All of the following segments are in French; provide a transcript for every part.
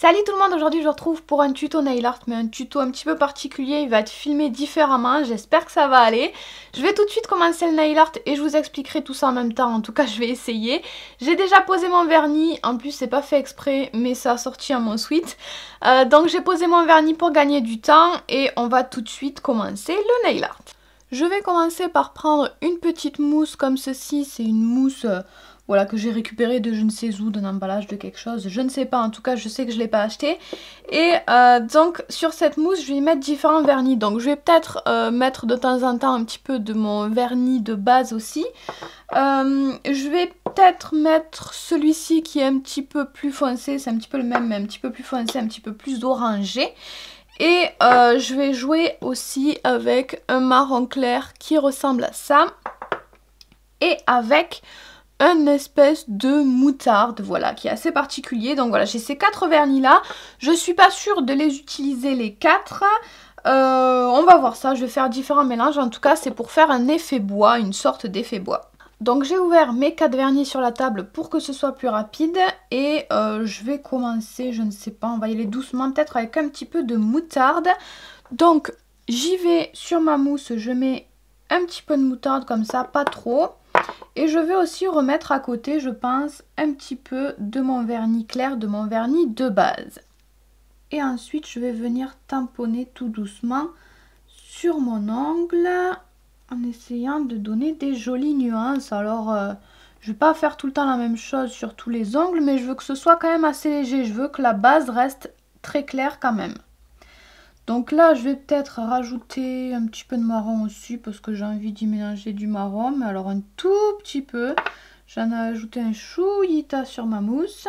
Salut tout le monde, aujourd'hui je vous retrouve pour un tuto nail art, mais un tuto un petit peu particulier, il va être filmé différemment, j'espère que ça va aller. Je vais tout de suite commencer le nail art et je vous expliquerai tout ça en même temps, en tout cas je vais essayer. J'ai déjà posé mon vernis, en plus c'est pas fait exprès, mais ça a sorti à mon sweat. Donc j'ai posé mon vernis pour gagner du temps et on va tout de suite commencer le nail art. Je vais commencer par prendre une petite mousse comme ceci, c'est une mousse... voilà, que j'ai récupéré de je ne sais où, d'un emballage de quelque chose, je ne sais pas, en tout cas je sais que je ne l'ai pas acheté. Et donc sur cette mousse je vais y mettre différents vernis, donc je vais peut-être mettre de temps en temps un petit peu de mon vernis de base aussi. Je vais peut-être mettre celui-ci qui est un petit peu plus foncé, c'est un petit peu le même mais un petit peu plus foncé, un petit peu plus orangé. Et je vais jouer aussi avec un marron clair qui ressemble à ça. Et avec... une espèce de moutarde, voilà, qui est assez particulier. Donc voilà, j'ai ces 4 vernis là. Je suis pas sûre de les utiliser les 4. On va voir ça, je vais faire différents mélanges. En tout cas, c'est pour faire un effet bois, une sorte d'effet bois. Donc j'ai ouvert mes 4 vernis sur la table pour que ce soit plus rapide. Et je vais commencer, je ne sais pas, on va y aller doucement, peut-être avec un petit peu de moutarde. Donc j'y vais sur ma mousse, je mets un petit peu de moutarde comme ça, pas trop. Et je vais aussi remettre à côté, je pense, un petit peu de mon vernis clair, de mon vernis de base. Et ensuite, je vais venir tamponner tout doucement sur mon ongle en essayant de donner des jolies nuances. Alors, je ne vais pas faire tout le temps la même chose sur tous les ongles, mais je veux que ce soit quand même assez léger. Je veux que la base reste très claire quand même. Donc là, je vais peut-être rajouter un petit peu de marron aussi parce que j'ai envie d'y mélanger du marron. Mais alors un tout petit peu. J'en ai ajouté un chouïta sur ma mousse.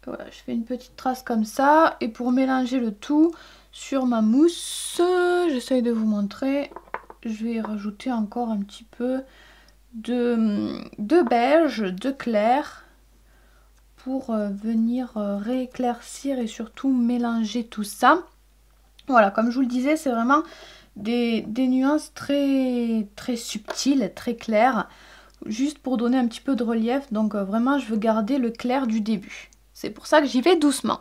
Voilà, je fais une petite trace comme ça. Et pour mélanger le tout sur ma mousse, j'essaye de vous montrer. Je vais rajouter encore un petit peu de beige, de clair. Pour venir rééclaircir et surtout mélanger tout ça. Voilà, comme je vous le disais, c'est vraiment des nuances très subtiles, très claires, juste pour donner un petit peu de relief. Donc vraiment, je veux garder le clair du début. C'est pour ça que j'y vais doucement.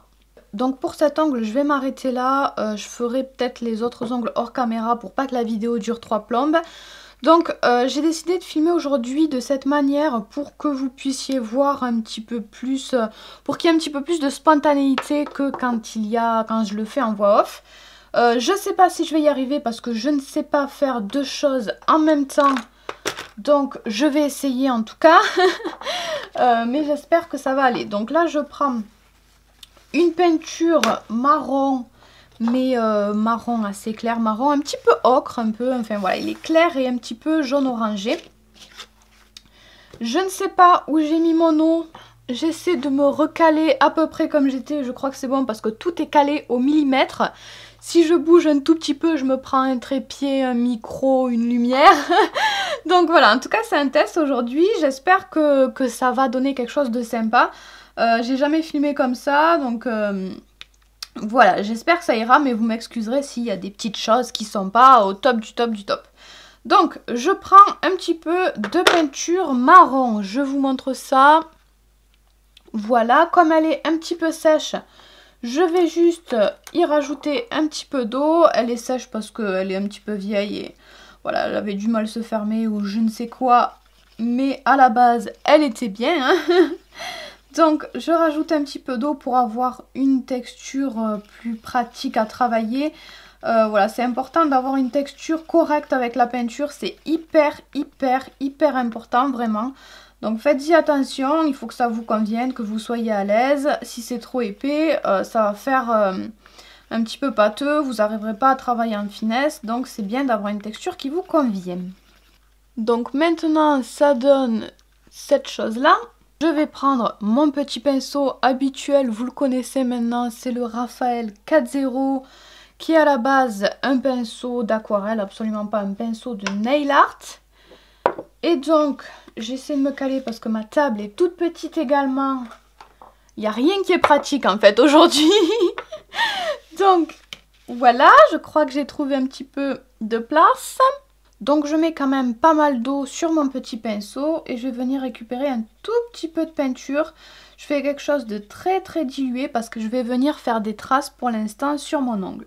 Donc pour cet angle, je vais m'arrêter là. Je ferai peut-être les autres angles hors caméra pour pas que la vidéo dure 3 plombes. Donc j'ai décidé de filmer aujourd'hui de cette manière pour que vous puissiez voir un petit peu plus, pour qu'il y ait un petit peu plus de spontanéité que quand je le fais en voix off. Je sais pas si je vais y arriver parce que je ne sais pas faire deux choses en même temps. Donc je vais essayer en tout cas, mais j'espère que ça va aller. Donc là je prends une peinture marron, mais marron assez clair, marron un petit peu ocre, un peu, enfin voilà, il est clair et un petit peu jaune orangé. Je ne sais pas où j'ai mis mon eau, j'essaie de me recaler à peu près comme j'étais, je crois que c'est bon parce que tout est calé au millimètre. Si je bouge un tout petit peu, je me prends un trépied, un micro, une lumière. Donc voilà, en tout cas c'est un test aujourd'hui, j'espère que ça va donner quelque chose de sympa. J'ai jamais filmé comme ça, donc... voilà, j'espère que ça ira, mais vous m'excuserez s'il y a des petites choses qui sont pas au top du top du top. Donc, je prends un petit peu de peinture marron. Je vous montre ça. Voilà, comme elle est un petit peu sèche, je vais juste y rajouter un petit peu d'eau. Elle est sèche parce qu'elle est un petit peu vieille et voilà, elle avait du mal à se fermer ou je ne sais quoi. Mais à la base, elle était bien, hein. Donc je rajoute un petit peu d'eau pour avoir une texture plus pratique à travailler. Voilà, c'est important d'avoir une texture correcte avec la peinture. C'est hyper important vraiment. Donc faites-y attention, il faut que ça vous convienne, que vous soyez à l'aise. Si c'est trop épais, ça va faire un petit peu pâteux. Vous n'arriverez pas à travailler en finesse. Donc c'est bien d'avoir une texture qui vous convienne. Donc maintenant ça donne cette chose-là. Je vais prendre mon petit pinceau habituel, vous le connaissez maintenant, c'est le Raphaël 4.0 qui est à la base un pinceau d'aquarelle, absolument pas un pinceau de nail art. Et donc, j'essaie de me caler parce que ma table est toute petite également. Il n'y a rien qui est pratique en fait aujourd'hui. Donc, voilà, je crois que j'ai trouvé un petit peu de place. Donc je mets quand même pas mal d'eau sur mon petit pinceau et je vais venir récupérer un tout petit peu de peinture. Je fais quelque chose de très très dilué parce que je vais venir faire des traces pour l'instant sur mon ongle.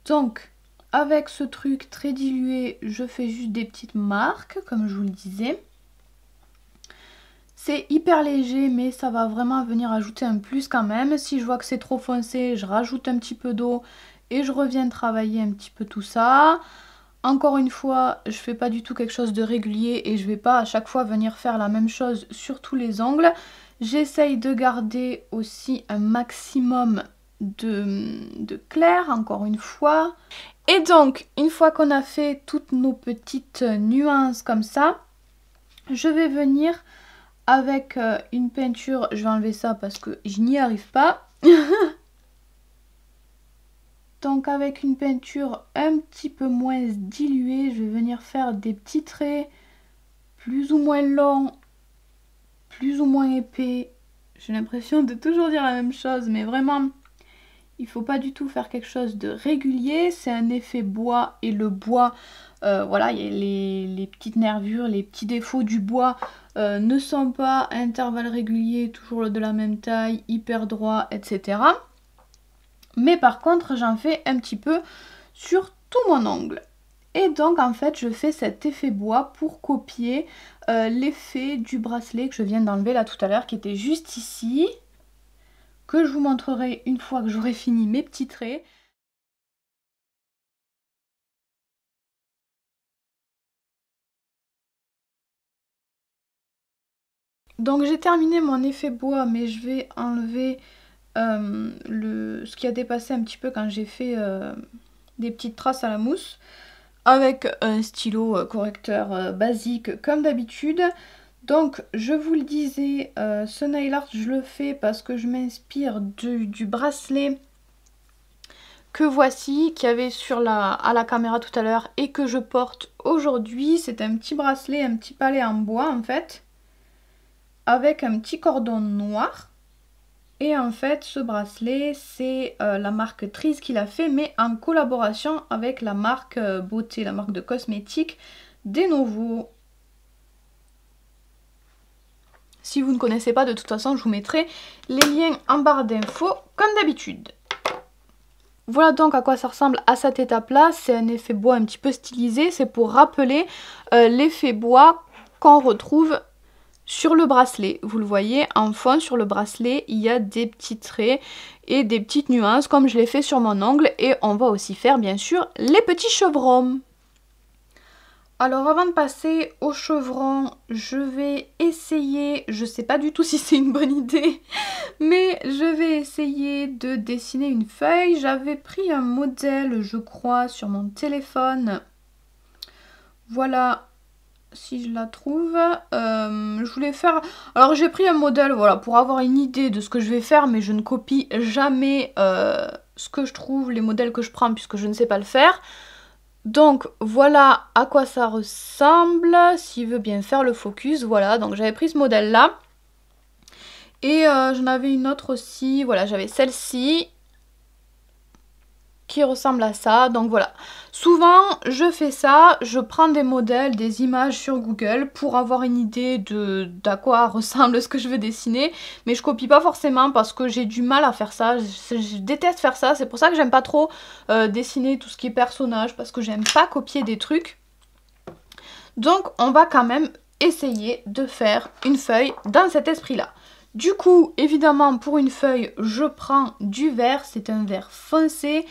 Donc avec ce truc très dilué, je fais juste des petites marques comme je vous le disais. C'est hyper léger mais ça va vraiment venir ajouter un plus quand même. Si je vois que c'est trop foncé, je rajoute un petit peu d'eau et je reviens travailler un petit peu tout ça. Encore une fois, je fais pas du tout quelque chose de régulier et je vais pas à chaque fois venir faire la même chose sur tous les ongles. J'essaye de garder aussi un maximum de clair, encore une fois. Et donc, une fois qu'on a fait toutes nos petites nuances comme ça, je vais venir avec une peinture, je vais enlever ça parce que je n'y arrive pas. Donc avec une peinture un petit peu moins diluée, je vais venir faire des petits traits plus ou moins longs, plus ou moins épais. J'ai l'impression de toujours dire la même chose, mais vraiment, il faut pas du tout faire quelque chose de régulier. C'est un effet bois et le bois, voilà, il y a les petites nervures, les petits défauts du bois ne sont pas à intervalles réguliers, toujours de la même taille, hyper droit, etc. Mais par contre, j'en fais un petit peu sur tout mon ongle. Et donc en fait, je fais cet effet bois pour copier l'effet du bracelet que je viens d'enlever là tout à l'heure, qui était juste ici, que je vous montrerai une fois que j'aurai fini mes petits traits. Donc j'ai terminé mon effet bois, mais je vais enlever ce qui a dépassé un petit peu quand j'ai fait des petites traces à la mousse avec un stylo correcteur basique comme d'habitude. Donc je vous le disais, ce nail art je le fais parce que je m'inspire du bracelet que voici, qu'il y avait à la caméra tout à l'heure et que je porte aujourd'hui. C'est un petit bracelet, un petit palais en bois en fait, avec un petit cordon noir. Et en fait, ce bracelet, c'est la marque Trise qui l'a fait, mais en collaboration avec la marque Beauté, la marque de cosmétiques Denovo. Si vous ne connaissez pas, de toute façon, je vous mettrai les liens en barre d'infos, comme d'habitude. Voilà donc à quoi ça ressemble à cette étape-là. C'est un effet bois un petit peu stylisé. C'est pour rappeler l'effet bois qu'on retrouve sur le bracelet. Vous le voyez, en fond sur le bracelet, il y a des petits traits et des petites nuances comme je l'ai fait sur mon ongle. Et on va aussi faire bien sûr les petits chevrons. Alors avant de passer au chevron, je vais essayer, je sais pas du tout si c'est une bonne idée, mais je vais essayer de dessiner une feuille. J'avais pris un modèle, je crois, sur mon téléphone. Voilà, si je la trouve. Je voulais faire... Alors j'ai pris un modèle, voilà, pour avoir une idée de ce que je vais faire, mais je ne copie jamais ce que je trouve, les modèles que je prends, puisque je ne sais pas le faire. Donc voilà à quoi ça ressemble, s'il veut bien faire le focus, voilà, donc j'avais pris ce modèle là, et j'en avais une autre aussi, voilà, j'avais celle-ci, qui ressemble à ça, donc voilà. Souvent je fais ça, je prends des modèles, des images sur Google pour avoir une idée d'à quoi ressemble ce que je veux dessiner, mais je copie pas forcément parce que j'ai du mal à faire ça, je déteste faire ça, c'est pour ça que j'aime pas trop dessiner tout ce qui est personnage, parce que j'aime pas copier des trucs. Donc on va quand même essayer de faire une feuille dans cet esprit-là. Du coup, évidemment, pour une feuille, je prends du vert, c'est un vert foncé,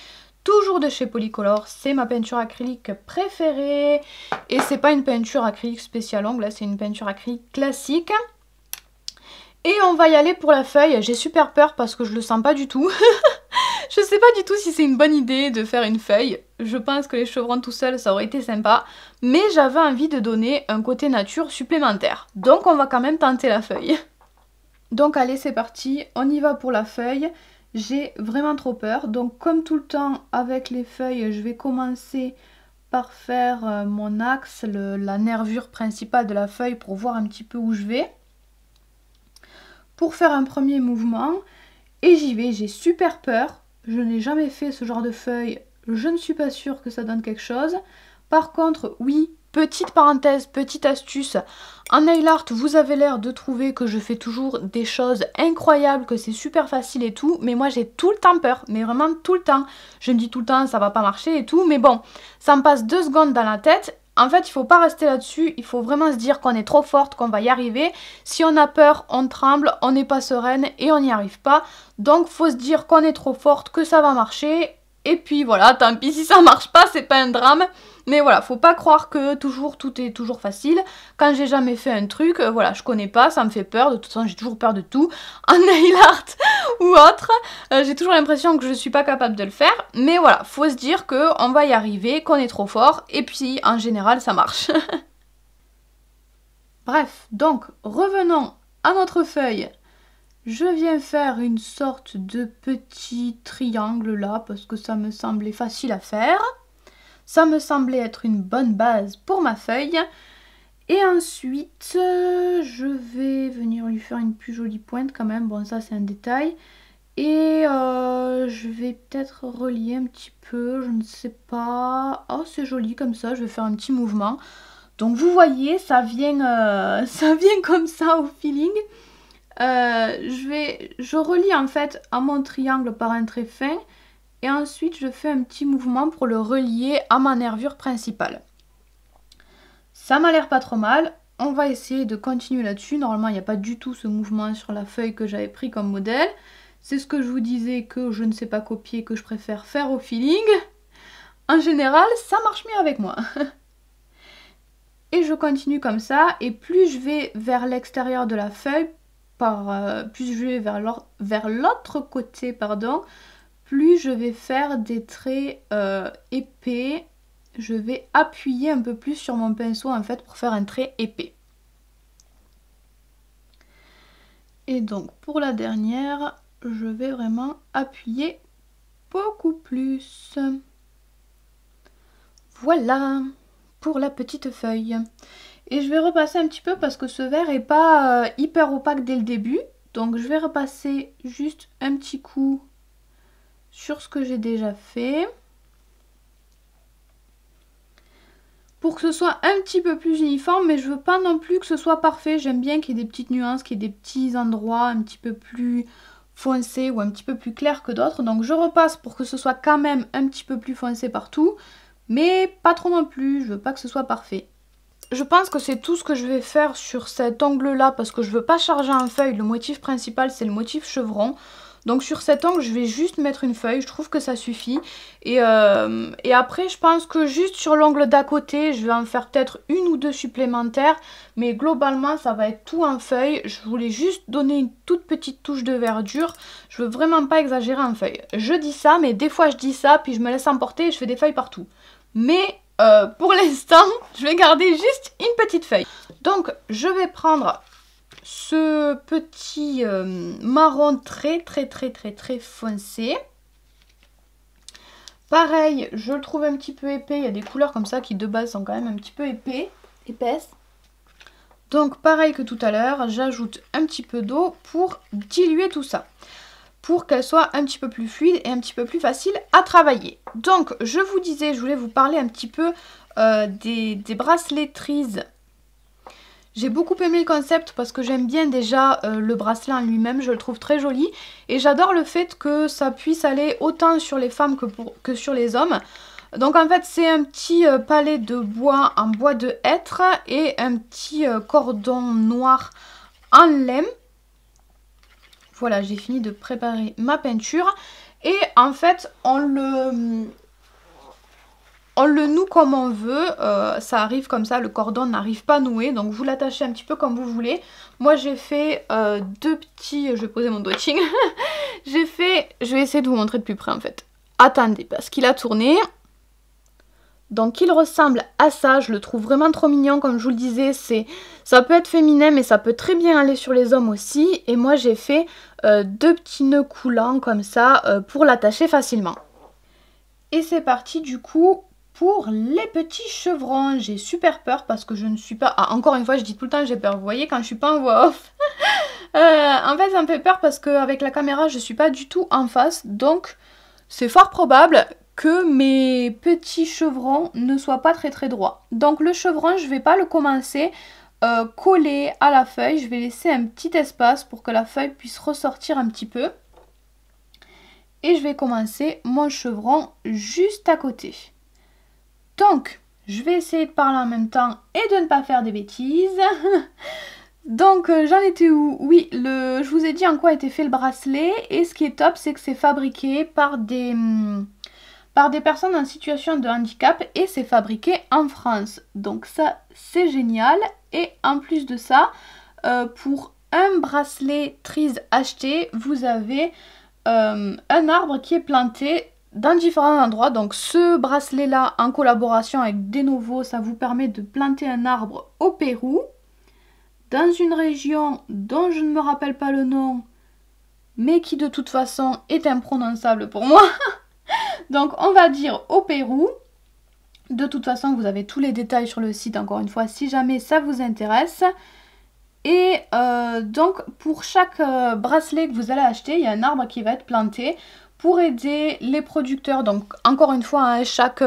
toujours de chez Polycolor, c'est ma peinture acrylique préférée. Et c'est pas une peinture acrylique spéciale ongle, c'est une peinture acrylique classique. Et on va y aller pour la feuille, j'ai super peur parce que je le sens pas du tout. Je sais pas du tout si c'est une bonne idée de faire une feuille. Je pense que les chevrons tout seuls, ça aurait été sympa. Mais j'avais envie de donner un côté nature supplémentaire. Donc on va quand même tenter la feuille. Donc allez, c'est parti, on y va pour la feuille. J'ai vraiment trop peur. Donc comme tout le temps avec les feuilles, je vais commencer par faire mon axe, la nervure principale de la feuille pour voir un petit peu où je vais. Pour faire un premier mouvement. Et j'y vais, j'ai super peur. Je n'ai jamais fait ce genre de feuille. Je ne suis pas sûre que ça donne quelque chose. Par contre, oui, petite parenthèse, petite astuce, en nail art, vous avez l'air de trouver que je fais toujours des choses incroyables, que c'est super facile et tout, mais moi j'ai tout le temps peur, mais vraiment tout le temps. Je me dis tout le temps ça va pas marcher et tout, mais bon, ça me passe 2 secondes dans la tête. En fait, il faut pas rester là-dessus, il faut vraiment se dire qu'on est trop forte, qu'on va y arriver. Si on a peur, on tremble, on n'est pas sereine et on n'y arrive pas. Donc faut se dire qu'on est trop forte, que ça va marcher. Et puis voilà, tant pis si ça marche pas, c'est pas un drame. Mais voilà, faut pas croire que toujours tout est toujours facile. Quand j'ai jamais fait un truc, voilà, je connais pas, ça me fait peur. De toute façon, j'ai toujours peur de tout. En nail art ou autre, j'ai toujours l'impression que je suis pas capable de le faire. Mais voilà, faut se dire que on va y arriver, qu'on est trop fort. Et puis, en général, ça marche. Bref, donc, revenons à notre feuille. Je viens faire une sorte de petit triangle là parce que ça me semblait facile à faire. Ça me semblait être une bonne base pour ma feuille. Et ensuite, je vais venir lui faire une plus jolie pointe quand même. Bon, ça c'est un détail. Et je vais peut-être relier un petit peu, je ne sais pas. Oh, c'est joli comme ça, je vais faire un petit mouvement. Donc vous voyez, ça vient comme ça au feeling. Je relie en fait à mon triangle par un trait fin et ensuite je fais un petit mouvement pour le relier à ma nervure principale. Ça m'a l'air pas trop mal, on va essayer de continuer là-dessus. Normalement il n'y a pas du tout ce mouvement sur la feuille que j'avais pris comme modèle. C'est ce que je vous disais que je ne sais pas copier, que je préfère faire au feeling. En général ça marche mieux avec moi. Et je continue comme ça et plus je vais vers l'extérieur de la feuille, plus je vais vers l'autre côté, pardon, plus je vais faire des traits épais. Je vais appuyer un peu plus sur mon pinceau en fait pour faire un trait épais. Et donc pour la dernière, je vais vraiment appuyer beaucoup plus. Voilà pour la petite feuille. Et je vais repasser un petit peu parce que ce vert est pas hyper opaque dès le début. Donc je vais repasser juste un petit coup sur ce que j'ai déjà fait. Pour que ce soit un petit peu plus uniforme, mais je veux pas non plus que ce soit parfait. J'aime bien qu'il y ait des petites nuances, qu'il y ait des petits endroits un petit peu plus foncés ou un petit peu plus clairs que d'autres. Donc je repasse pour que ce soit quand même un petit peu plus foncé partout, mais pas trop non plus, je veux pas que ce soit parfait. Je pense que c'est tout ce que je vais faire sur cet ongle là parce que je veux pas charger en feuille. Le motif principal c'est le motif chevron. Donc sur cet ongle je vais juste mettre une feuille, je trouve que ça suffit. Et après je pense que juste sur l'ongle d'à côté je vais en faire peut-être une ou deux supplémentaires. Mais globalement ça va être tout en feuille. Je voulais juste donner une toute petite touche de verdure. Je veux vraiment pas exagérer en feuille. Je dis ça mais des fois je dis ça puis je me laisse emporter et je fais des feuilles partout. Mais pour l'instant, je vais garder juste une petite feuille. Donc, je vais prendre ce petit marron très foncé. Pareil, je le trouve un petit peu épais. Il y a des couleurs comme ça qui de base sont quand même un petit peu épaisses. Donc, pareil que tout à l'heure, j'ajoute un petit peu d'eau pour diluer tout ça. Pour qu'elle soit un petit peu plus fluide et un petit peu plus facile à travailler. Donc je vous disais, je voulais vous parler un petit peu des bracelets Trees. J'ai beaucoup aimé le concept parce que j'aime bien déjà le bracelet en lui-même, je le trouve très joli. Et j'adore le fait que ça puisse aller autant sur les femmes que sur les hommes. Donc en fait c'est un petit palet de bois en bois de hêtre et un petit cordon noir en laine. Voilà, j'ai fini de préparer ma peinture. Et en fait, on le noue comme on veut. Ça arrive comme ça, le cordon n'arrive pas noué. Donc vous l'attachez un petit peu comme vous voulez. Moi j'ai fait deux petits... Je vais poser mon doigting. Je vais essayer de vous montrer de plus près en fait. Attendez, parce qu'il a tourné. Donc il ressemble à ça, je le trouve vraiment trop mignon, comme je vous le disais, ça peut être féminin mais ça peut très bien aller sur les hommes aussi. Et moi j'ai fait deux petits nœuds coulants comme ça pour l'attacher facilement. Et c'est parti du coup pour les petits chevrons. J'ai super peur parce que je ne suis pas... Ah, encore une fois je dis tout le temps j'ai peur, vous voyez quand je suis pas en voix off. En fait ça me fait peur parce qu'avec la caméra je suis pas du tout en face, donc c'est fort probable que mes petits chevrons ne soient pas très droits. Donc le chevron, je vais pas le commencer collé à la feuille, je vais laisser un petit espace pour que la feuille puisse ressortir un petit peu. Et je vais commencer mon chevron juste à côté. Donc, je vais essayer de parler en même temps et de ne pas faire des bêtises. Donc, j'en étais où? Oui, je vous ai dit en quoi était fait le bracelet. Et ce qui est top, c'est que c'est fabriqué par des personnes en situation de handicap. Et c'est fabriqué en France. Donc ça, c'est génial. Et en plus de ça, pour un bracelet Trees acheté, vous avez un arbre qui est planté dans différents endroits. Donc ce bracelet là en collaboration avec Denovo, ça vous permet de planter un arbre au Pérou, dans une région dont je ne me rappelle pas le nom, mais qui de toute façon est imprononçable pour moi. Donc on va dire au Pérou. De toute façon vous avez tous les détails sur le site encore une fois si jamais ça vous intéresse. Et donc pour chaque bracelet que vous allez acheter, il y a un arbre qui va être planté pour aider les producteurs. Donc encore une fois, hein, chaque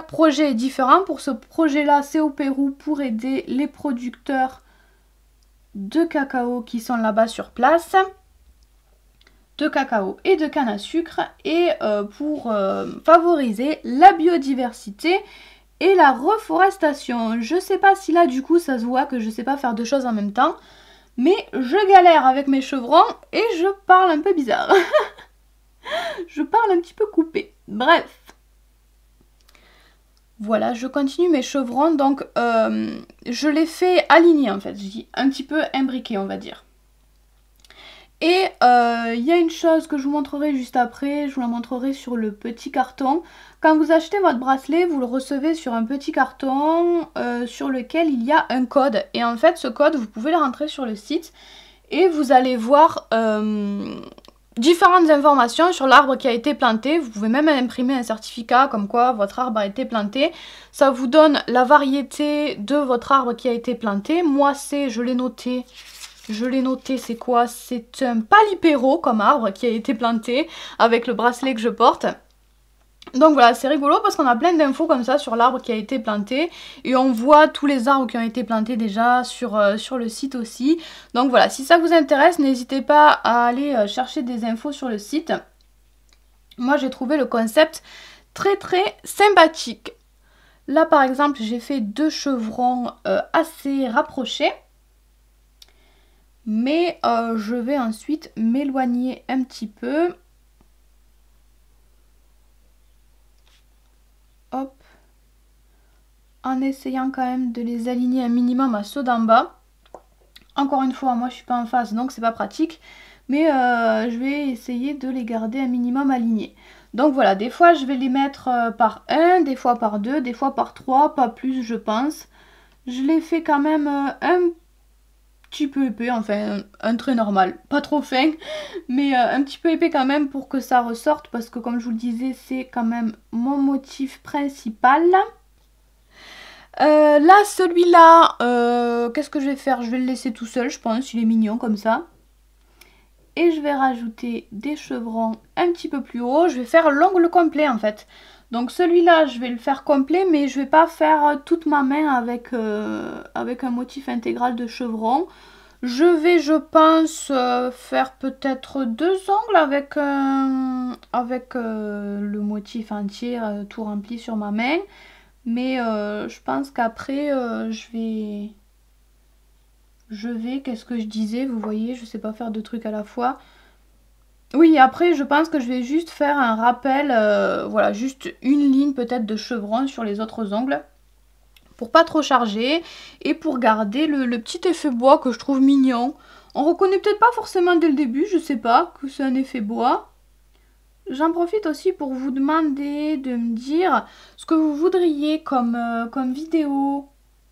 projet est différent. Pour ce projet-là, c'est au Pérou pour aider les producteurs de cacao qui sont là-bas sur place. De cacao et de canne à sucre. Et pour favoriser la biodiversité et la reforestation. Je sais pas si là du coup ça se voit que je sais pas faire deux choses en même temps. Mais je galère avec mes chevrons et je parle un peu bizarre. Je parle un petit peu coupé. Bref. Voilà, je continue mes chevrons. Donc je les fais aligner en fait. Je dis un petit peu imbriqués on va dire. Et il y a une chose que je vous montrerai juste après, je vous la montrerai sur le petit carton. Quand vous achetez votre bracelet, vous le recevez sur un petit carton sur lequel il y a un code. Et en fait, ce code, vous pouvez le rentrer sur le site et vous allez voir différentes informations sur l'arbre qui a été planté. Vous pouvez même imprimer un certificat comme quoi votre arbre a été planté. Ça vous donne la variété de votre arbre qui a été planté. Moi, je l'ai noté. C'est quoi? C'est un palipéro comme arbre qui a été planté avec le bracelet que je porte. Donc voilà, c'est rigolo parce qu'on a plein d'infos comme ça sur l'arbre qui a été planté. Et on voit tous les arbres qui ont été plantés déjà sur le site aussi. Donc voilà, si ça vous intéresse, n'hésitez pas à aller chercher des infos sur le site. Moi j'ai trouvé le concept très sympathique. Là par exemple, j'ai fait deux chevrons assez rapprochés. Mais je vais ensuite m'éloigner un petit peu. Hop. En essayant quand même de les aligner un minimum à ceux d'en bas. Encore une fois, moi je suis pas en face donc c'est pas pratique. Mais je vais essayer de les garder un minimum alignés. Donc voilà, des fois je vais les mettre par 1, des fois par 2, des fois par 3, pas plus je pense. Je les fais quand même un petit peu épais, enfin un trait normal, pas trop fin, mais un petit peu épais quand même pour que ça ressorte parce que comme je vous le disais, c'est quand même mon motif principal. Là, celui-là, qu'est-ce que je vais faire? Je vais le laisser tout seul, je pense, il est mignon comme ça. Et je vais rajouter des chevrons un petit peu plus haut. Je vais faire l'ongle complet en fait. Donc celui-là, je vais le faire complet, mais je vais pas faire toute ma main avec un motif intégral de chevron. Je vais, je pense, faire peut-être deux ongles avec le motif entier tout rempli sur ma main. Mais je pense qu'après, qu'est-ce que je disais, vous voyez, je sais pas faire deux trucs à la fois. Oui, après, je pense que je vais juste faire un rappel, voilà, juste une ligne peut-être de chevron sur les autres ongles. Pour pas trop charger et pour garder le petit effet bois que je trouve mignon. On reconnaît peut-être pas forcément dès le début, je sais pas, que c'est un effet bois. J'en profite aussi pour vous demander de me dire ce que vous voudriez comme vidéo.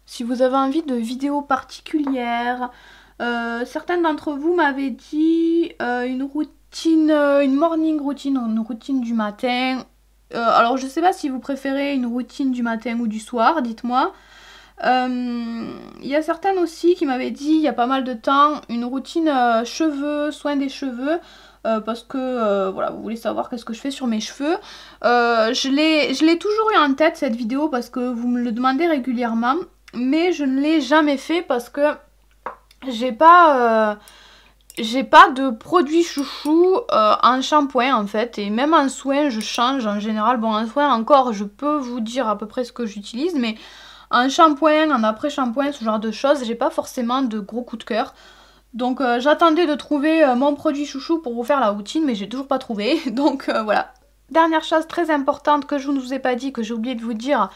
Si vous avez envie de vidéos particulières. Certains d'entre vous m'avaient dit une routine, une morning routine, une routine du matin. Alors je sais pas si vous préférez une routine du matin ou du soir, dites-moi. Il y a certaines aussi qui m'avaient dit il y a pas mal de temps une routine cheveux, soin des cheveux. parce que voilà, vous voulez savoir qu'est-ce que je fais sur mes cheveux. Je l'ai toujours eu en tête cette vidéo parce que vous me le demandez régulièrement, mais je ne l'ai jamais fait parce que j'ai pas de produit chouchou en shampoing en fait, et même en soin je change en général. Bon, en soin encore je peux vous dire à peu près ce que j'utilise, mais en shampoing, en après-shampoing, ce genre de choses, j'ai pas forcément de gros coups de cœur. Donc j'attendais de trouver mon produit chouchou pour vous faire la routine, mais j'ai toujours pas trouvé. Donc voilà. Dernière chose très importante que je ne vous ai pas dit, que j'ai oublié de vous dire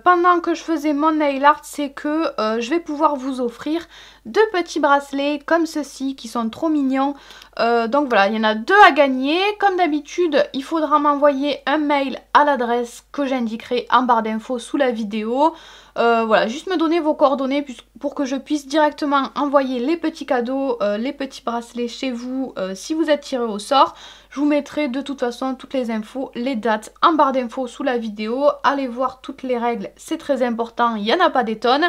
pendant que je faisais mon nail art, c'est que je vais pouvoir vous offrir 2 petits bracelets comme ceci qui sont trop mignons. Donc voilà, il y en a 2 à gagner. Comme d'habitude, il faudra m'envoyer un mail à l'adresse que j'indiquerai en barre d'infos sous la vidéo. Voilà, juste me donner vos coordonnées pour que je puisse directement envoyer les petits cadeaux, les petits bracelets chez vous si vous êtes tiré au sort. Je vous mettrai de toute façon toutes les infos, les dates en barre d'infos sous la vidéo. Allez voir toutes les règles, c'est très important, il n'y en a pas des tonnes.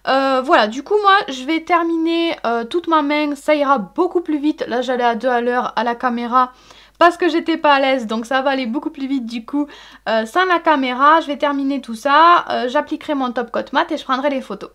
Voilà, du coup moi je vais terminer toute ma main, ça ira beaucoup plus vite. Là j'allais à 2 à l'heure à la caméra parce que j'étais pas à l'aise, donc ça va aller beaucoup plus vite du coup sans la caméra. Je vais terminer tout ça, j'appliquerai mon top coat mat et je prendrai les photos.